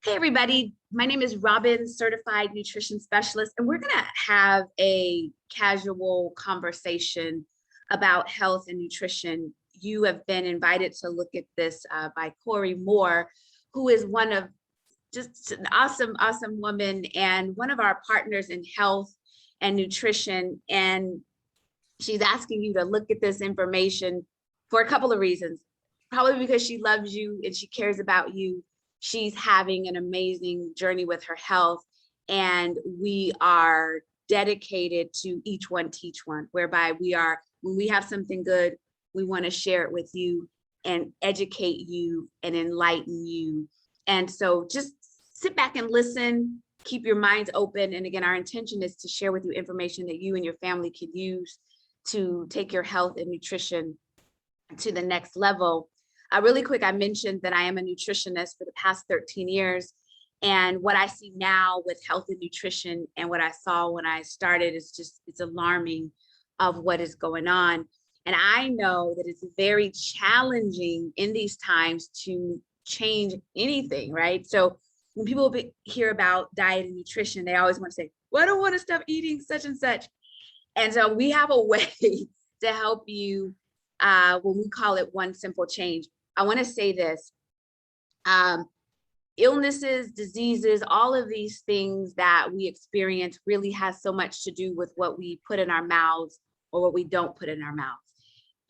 Hey, everybody. My name is Robin, certified nutrition specialist, and we're going to have a casual conversation about health and nutrition. You have been invited to look at this by Cori Moore, who is one of just an awesome woman and one of our partners in health and nutrition. And she's asking you to look at this information for a couple of reasons. Probably because she loves you and she cares about you. She's having an amazing journey with her health, and we are dedicated to each one teach one, whereby when we have something good, we want to share it with you and educate you and enlighten you. And so just sit back and listen, keep your minds open. And again, our intention is to share with you information that you and your family can use to take your health and nutrition to the next level. Really quick, I mentioned that I am a nutritionist for the past 13 years. And what I see now with health and nutrition and what I saw when I started is it's alarming of what is going on. And I know that it's very challenging in these times to change anything, right? So when people hear about diet and nutrition, they always want to say, well, I don't want to stop eating such and such. And so we have a way to help you when we call it one simple change. I want to say this, illnesses, diseases, all of these things that we experience really has so much to do with what we put in our mouths or what we don't put in our mouths.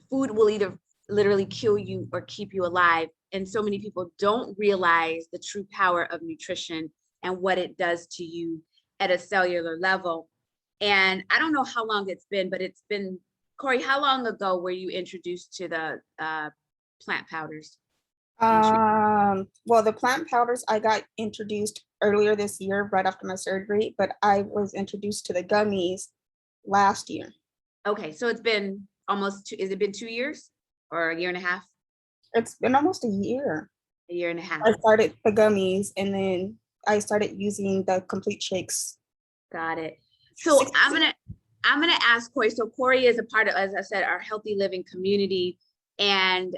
Food will either literally kill you or keep you alive. And so many people don't realize the true power of nutrition and what it does to you at a cellular level. And I don't know how long it's been, but it's been, Cori, how long ago were you introduced to the plant powders? Well, the plant powders I got introduced earlier this year, right after my surgery, but I was introduced to the gummies last year. Okay, so it's been has it been 2 years or a year and a half? It's been almost a year. A year and a half. I started the gummies and then I started using the complete shakes. Got it. So I'm gonna ask Cori. So Cori is a part of, as I said, our healthy living community. And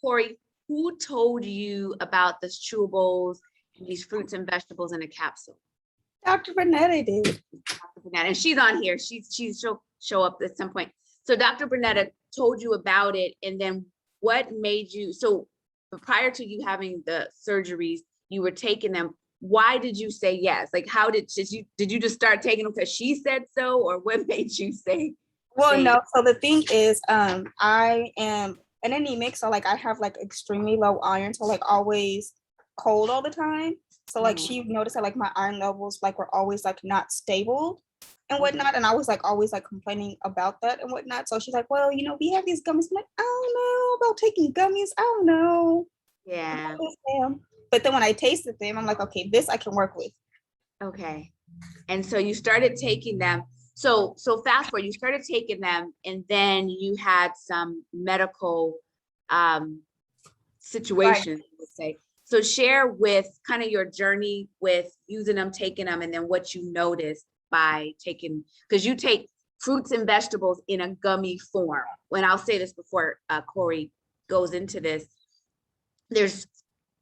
Cori, who told you about this chewables and these fruits and vegetables in a capsule? Dr. Bernetta did. Dr. Bernetta, and she's on here. She'll show up at some point. So Dr. Bernetta told you about it, and then what made you, so prior to you having the surgeries, you were taking them. Why did you say yes? Like, how did you just start taking them because she said so, or what made you say? Well, no. So the thing is, I am an anemic, so like I have like extremely low iron, so like always cold all the time. So like she noticed that like my iron levels like were always like not stable and whatnot, and I was like always like complaining about that and whatnot. So she's like, well, we have these gummies. I'm like, I don't know about taking gummies. I don't know. Yeah. But then when I tasted them, I'm like, okay, this I can work with. Okay. And so you started taking them. So fast forward, you started taking them, and then you had some medical situations, right, let's say. So share with kind of your journey with using them, taking them, and then what you noticed by taking, because you take fruits and vegetables in a gummy form. When I'll say this before Cori goes into this, there's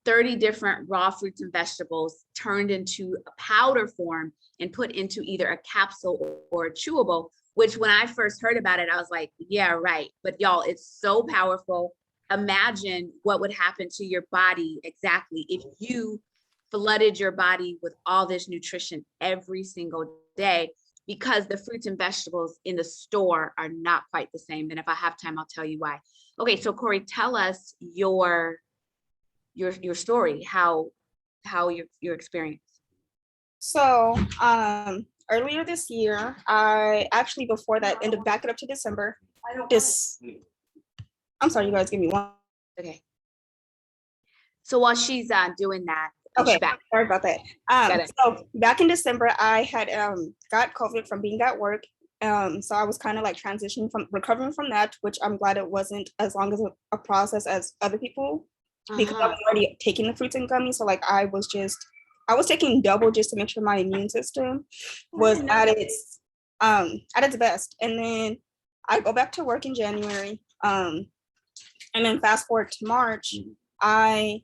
30 different raw fruits and vegetables turned into a powder form and put into either a capsule or a chewable, which when I first heard about it, I was like, yeah, right. But y'all, it's so powerful. Imagine what would happen to your body exactly if you flooded your body with all this nutrition every single day, because the fruits and vegetables in the store are not quite the same. And if I have time, I'll tell you why. Okay, so Cori, tell us your story, how your experience. So earlier this year, I actually, before that, ended back it up to December. I'm sorry, you guys, give me one. Okay. So while she's doing that, okay, sorry about that. So back in December, I had got COVID from being at work. So I was kind of like recovering from that, which I'm glad it wasn't as long as a process as other people, because I was already taking the fruits and gummies. So like I was taking double just to make sure my immune system was at its best. And then I go back to work in January. And then fast forward to March, I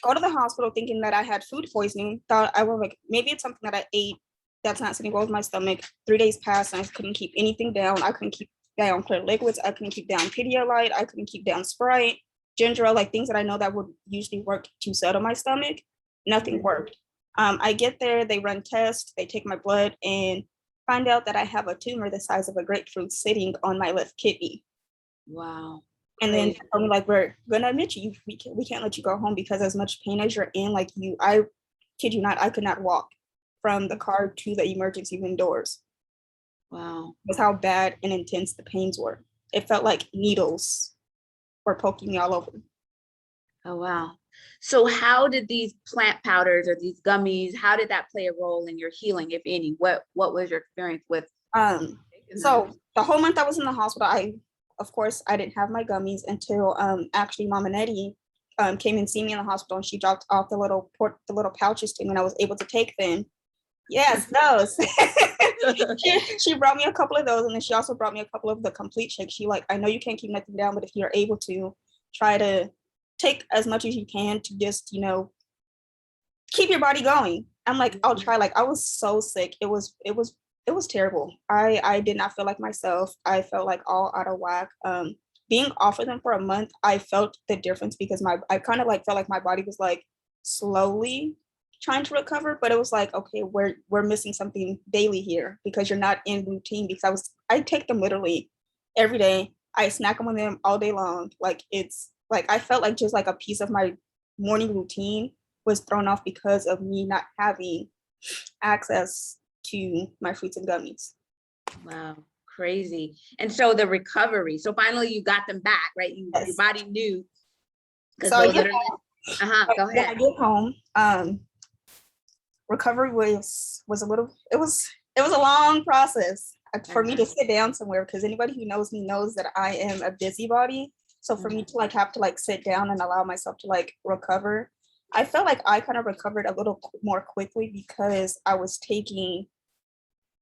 go to the hospital thinking that I had food poisoning. Thought I was like, maybe it's something that I ate that's not sitting well with my stomach. 3 days passed and I couldn't keep anything down. I couldn't keep down clear liquids. I couldn't keep down Pedialyte. I couldn't keep down Sprite, ginger ale, like things that I know that would usually work to settle my stomach. Nothing worked. I get there, they run tests, they take my blood and find out that I have a tumor the size of a grapefruit sitting on my left kidney. Wow. And then they told me, like, we're gonna admit you. We can't let you go home because as much pain as you're in, like I kid you not, I could not walk from the car to the emergency room doors. Wow. That's how bad and intense the pains were. It felt like needles were poking me all over. Oh, wow. So how did these plant powders or these gummies, how did that play a role in your healing, if any? What was your experience with? So the whole month I was in the hospital, of course, I didn't have my gummies until actually Mama Nettie came and see me in the hospital, and she dropped off the little pouches to me, and I was able to take them. Yes, those. she brought me a couple of those, and then she also brought me a couple of the complete shakes. She like, I know you can't keep nothing down, but if you're able to, try to take as much as you can to just, keep your body going. I'm like, I'll try. Like, I was so sick. It was terrible. I did not feel like myself. I felt like all out of whack. Being off of them for a month, I felt the difference because I kind of like felt like my body was like slowly trying to recover, but it was like, okay, we're missing something daily here because you're not in routine. Because I take them literally every day. I snack on them all day long. Like, it's like I felt like just like a piece of my morning routine was thrown off because of me not having access to my fruits and gummies. Wow, crazy. And so the recovery. So finally you got them back, right? Yes. Your body knew. So I get go ahead. I get home. Recovery was a little. It was a long process for me to sit down somewhere, because anybody who knows me knows that I am a busybody. So for me to like have to like sit down and allow myself to like recover, I felt like I kind of recovered a little more quickly because I was getting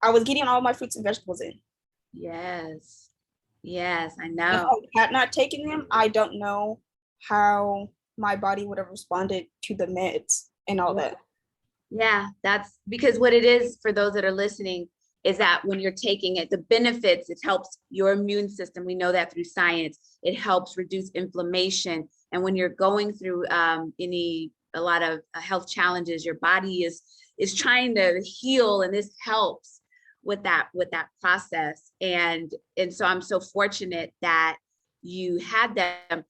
all my fruits and vegetables in. Yes. Yes, I If know. I had not taken them, I don't know how my body would have responded to the meds and all that. Yeah, that's because what it is for those that are listening is that when you're taking it, the benefits, it helps your immune system. We know that through science. It helps reduce inflammation. And when you're going through a lot of health challenges, your body is trying to heal, and this helps with that process. And so I'm so fortunate that you had them.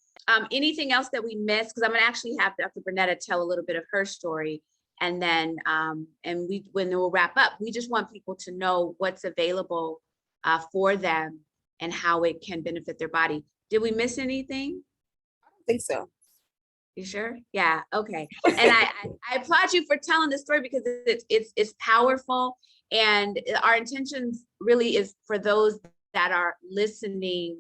Anything else that we missed? Because I'm gonna actually have Dr. Bernetta tell a little bit of her story. And then when we'll wrap up, we just want people to know what's available for them and how it can benefit their body. Did we miss anything? I don't think so. You sure? Yeah. Okay. And I applaud you for telling this story because it's powerful, and our intentions really is for those that are listening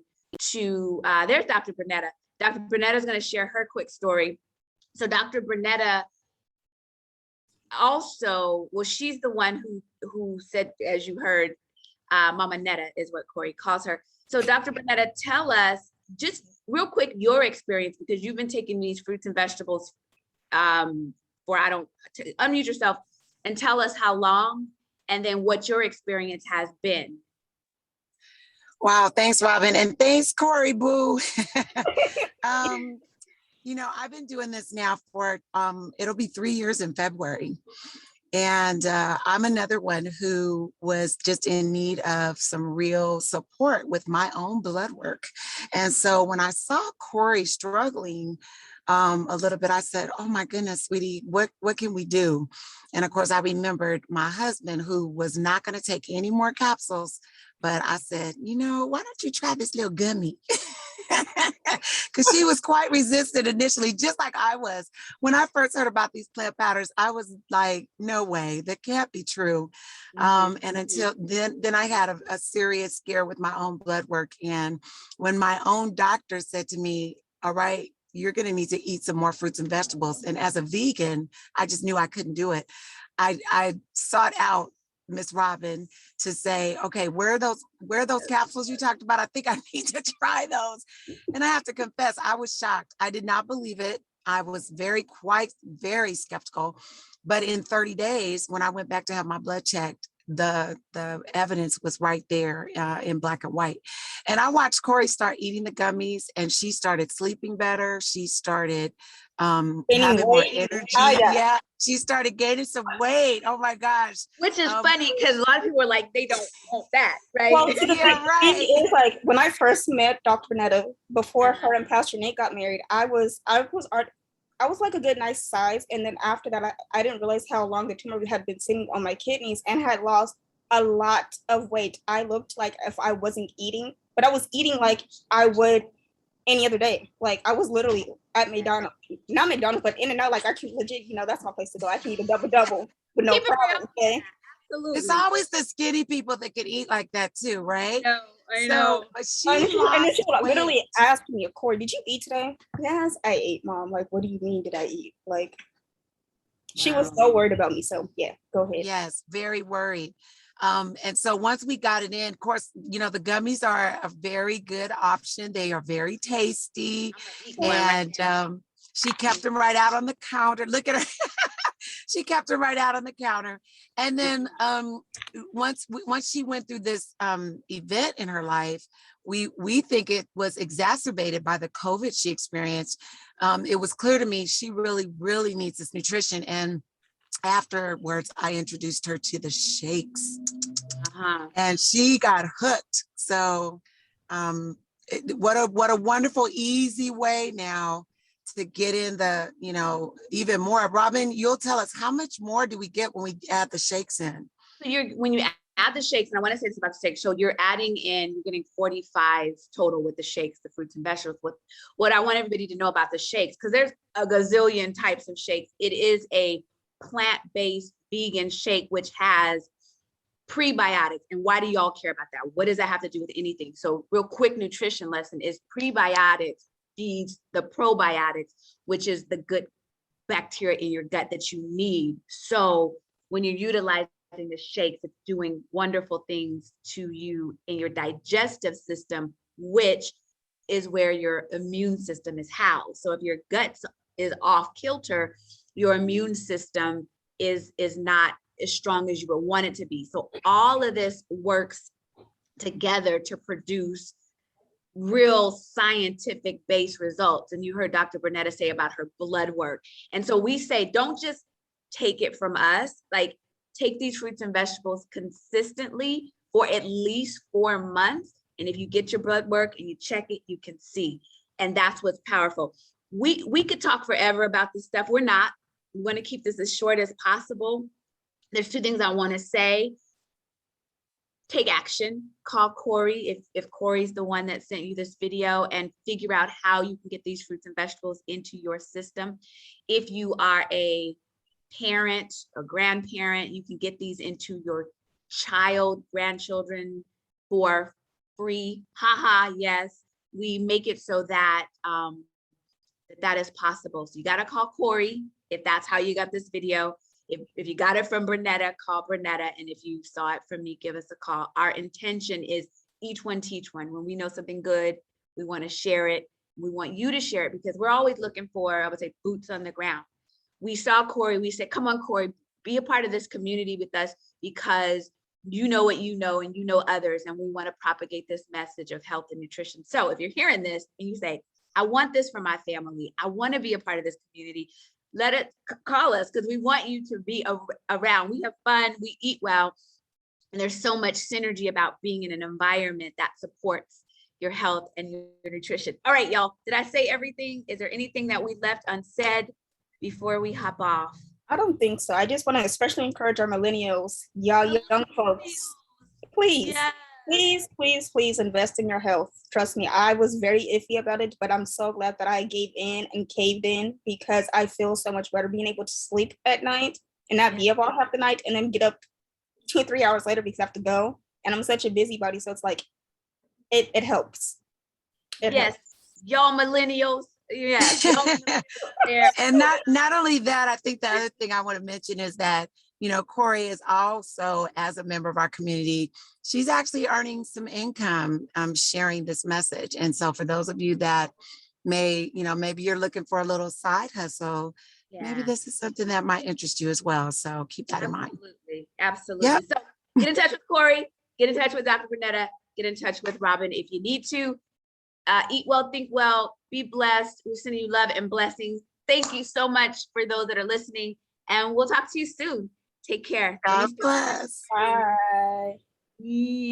to. There's Dr. Bernetta. Dr. Bernetta is going to share her quick story. So Dr. Bernetta also, well, she's the one who said, as you heard, Mama Netta is what Cori calls her. So Dr. Bernetta, tell us just real quick your experience, because you've been taking these fruits and vegetables unmute yourself and tell us how long, and then what your experience has been. Wow, thanks, Robin, and thanks, Cori Boo. I've been doing this now for, it'll be 3 years in February. And I'm another one who was just in need of some real support with my own blood work. And so when I saw Cori struggling a little bit, I said, oh my goodness, sweetie, what can we do? And of course, I remembered my husband, who was not going to take any more capsules. But I said, why don't you try this little gummy? Because she was quite resistant initially, just like I was. When I first heard about these plant powders, I was like, no way, that can't be true. And until then I had a serious scare with my own blood work. And when my own doctor said to me, all right, you're going to need to eat some more fruits and vegetables. And as a vegan, I just knew I couldn't do it. I sought out Miss Robin to say, okay, where are those capsules you talked about? I think I need to try those. And I have to confess, I was shocked. I did not believe it. I was very skeptical. But in 30 days, when I went back to have my blood checked, the evidence was right there in black and white. And I watched Cori start eating the gummies, and she started sleeping better. She started having more energy. Yeah, she started gaining some weight. Oh my gosh. Which is funny because a lot of people are like, they don't want that, right? Well, yeah, right. It was like when I first met Dr. Bernetta, before her and Pastor Nate got married, I was like a good nice size. And then after that, I didn't realize how long the tumor had been sitting on my kidneys and had lost a lot of weight. I looked like if I wasn't eating, but I was eating like I would any other day. Like I was literally at McDonald's, not McDonald's, but In-N-Out. Like I can legit, that's my place to go. I can eat a double with no problem. Okay. Absolutely. It's always the skinny people that can eat like that too, right? I know. But she literally asked me, Cori, did you eat today? Yes, I ate, Mom. Like, what do you mean did I eat? Like, she was so worried about me. So yeah, go ahead. Yes, very worried. And so once we got it in, of course, the gummies are a very good option. They are very tasty. And she kept them right out on the counter. Look at her. She kept them right out on the counter. And then once she went through this event in her life, we think it was exacerbated by the COVID she experienced. It was clear to me she really, really needs this nutrition. And afterwards, I introduced her to the shakes, and she got hooked. So what a wonderful, easy way now to get in the, even more. Robin, you'll tell us, how much more do we get when we add the shakes in? So when you add the shakes, and I want to say this about the shakes, so you're getting 45 total with the shakes, the fruits and vegetables. What I want everybody to know about the shakes, because there's a gazillion types of shakes. It is a plant-based vegan shake, which has prebiotics. And why do y'all care about that? What does that have to do with anything? So real quick nutrition lesson is prebiotics feeds the probiotics, which is the good bacteria in your gut that you need. So when you're utilizing the shakes, it's doing wonderful things to you in your digestive system, which is where your immune system is housed. So if your gut is off kilter, your immune system is not as strong as you would want it to be. So all of this works together to produce real scientific based results. And you heard Dr. Bernetta say about her blood work. And so we say, don't just take it from us, like take these fruits and vegetables consistently for at least 4 months. And if you get your blood work and you check it, you can see. And that's what's powerful. We could talk forever about this stuff. We're not. We want to keep this as short as possible. There's 2 things I want to say. Take action. Call Cori if Cori's the one that sent you this video, and figure out how you can get these fruits and vegetables into your system. If you are a parent or grandparent, you can get these into your grandchildren for free. Yes, we make it so that that is possible. So you got to call Cori if that's how you got this video. If you got it from Bernetta, call Bernetta. And if you saw it from me, give us a call. Our intention is each one teach one. When we know something good, we want to share it. We want you to share it because we're always looking for, I would say, boots on the ground. We saw Cori, we said, come on, Cori, be a part of this community with us because you know what you know and you know others. And we want to propagate this message of health and nutrition. So if you're hearing this and you say, I want this for my family, I want to be a part of this community, let it call us because we want you to be around. We have fun, we eat well, and there's so much synergy about being in an environment that supports your health and your nutrition. All right, y'all, did I say everything? Is there anything that we left unsaid before we hop off? I don't think so. I just want to especially encourage our millennials, y'all young folks, please. Yes. Please invest in your health. Trust me, I was very iffy about it, but I'm so glad that I gave in and caved in because I feel so much better being able to sleep at night and not be up all half the night and then get up 2 or 3 hours later because I have to go. And I'm such a busybody, so it's like, it helps. It helps. Y'all millennials. Yes. And not only that, I think the other thing I want to mention is that Cori is also, as a member of our community, she's actually earning some income sharing this message. And so for those of you that maybe you're looking for a little side hustle. Maybe Yeah, this is something that might interest you as well. So keep that in mind. absolutely. Absolutely. Yep. So get in touch with Cori, get in touch with Dr. Bernetta, get in touch with Robin if you need to. Eat well, think well, be blessed. We're sending you love and blessings. Thank you so much for those that are listening, and we'll talk to you soon. Take care. God bless. Bye. Bye.